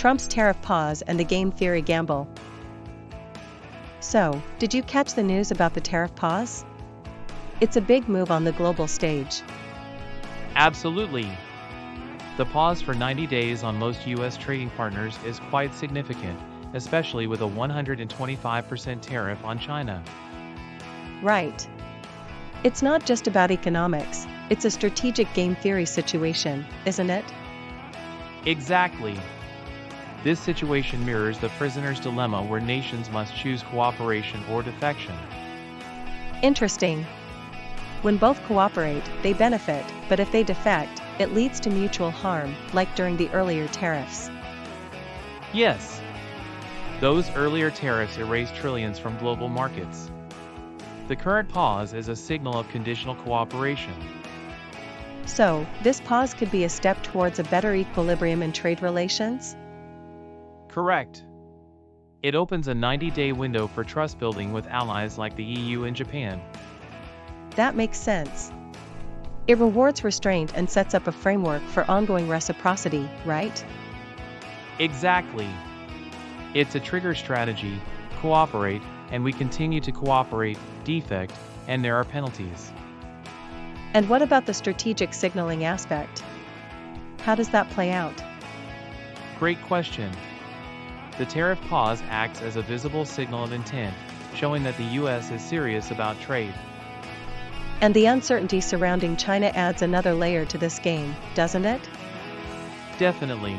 Trump's tariff pause and the game theory gamble. So, did you catch the news about the tariff pause? It's a big move on the global stage. Absolutely. The pause for 90 days on most U.S. trading partners is quite significant, especially with a 125% tariff on China. Right. It's not just about economics, it's a strategic game theory situation, isn't it? Exactly. This situation mirrors the prisoner's dilemma where nations must choose cooperation or defection. Interesting. When both cooperate, they benefit, but if they defect, it leads to mutual harm, like during the earlier tariffs. Yes. Those earlier tariffs erased trillions from global markets. The current pause is a signal of conditional cooperation. So, this pause could be a step towards a better equilibrium in trade relations? Correct. It opens a 90-day window for trust building with allies like the EU and Japan. That makes sense. It rewards restraint and sets up a framework for ongoing reciprocity, right? Exactly. It's a trigger strategy: cooperate, and we continue to cooperate; defect, and there are penalties. And what about the strategic signaling aspect? How does that play out? Great question. The tariff pause acts as a visible signal of intent, showing that the U.S. is serious about trade. And the uncertainty surrounding China adds another layer to this game, doesn't it? Definitely.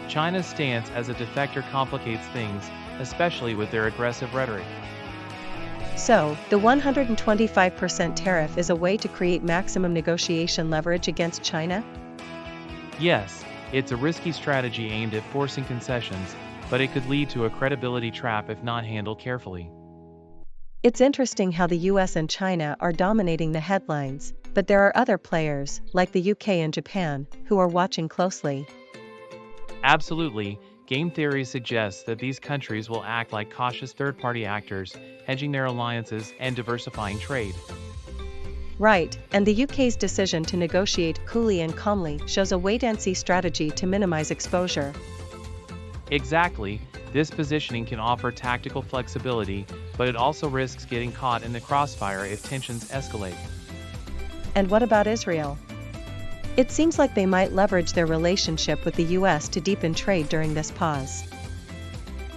China's stance as a defector complicates things, especially with their aggressive rhetoric. So, the 125% tariff is a way to create maximum negotiation leverage against China? Yes, it's a risky strategy aimed at forcing concessions, but it could lead to a credibility trap if not handled carefully. It's interesting how the US and China are dominating the headlines, but there are other players, like the UK and Japan, who are watching closely. Absolutely. Game theory suggests that these countries will act like cautious third-party actors, hedging their alliances and diversifying trade. Right, and the UK's decision to negotiate coolly and calmly shows a wait-and-see strategy to minimize exposure. Exactly. This positioning can offer tactical flexibility, but it also risks getting caught in the crossfire if tensions escalate. And what about Israel? It seems like they might leverage their relationship with the US to deepen trade during this pause.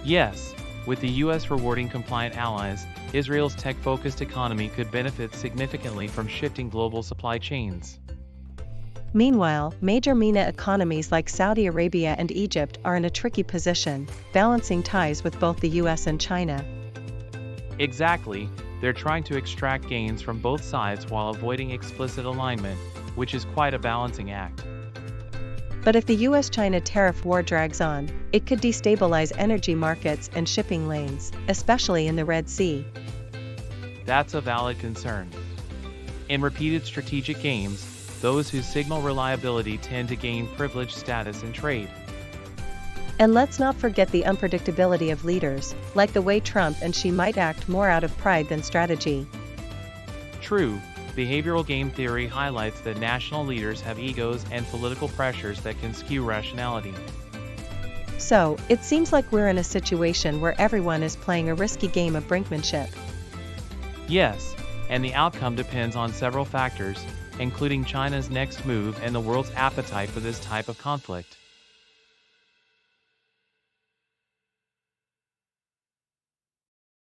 Yes, with the US rewarding compliant allies, Israel's tech-focused economy could benefit significantly from shifting global supply chains. Meanwhile, major MENA economies like Saudi Arabia and Egypt are in a tricky position, balancing ties with both the US and China. Exactly, they're trying to extract gains from both sides while avoiding explicit alignment, which is quite a balancing act. But if the US-China tariff war drags on, it could destabilize energy markets and shipping lanes, especially in the Red Sea. That's a valid concern. In repeated strategic games, those who signal reliability tend to gain privileged status in trade. And let's not forget the unpredictability of leaders, like the way Trump and Xi might act more out of pride than strategy. True, behavioral game theory highlights that national leaders have egos and political pressures that can skew rationality. So, it seems like we're in a situation where everyone is playing a risky game of brinkmanship. Yes, and the outcome depends on several factors, including China's next move and the world's appetite for this type of conflict.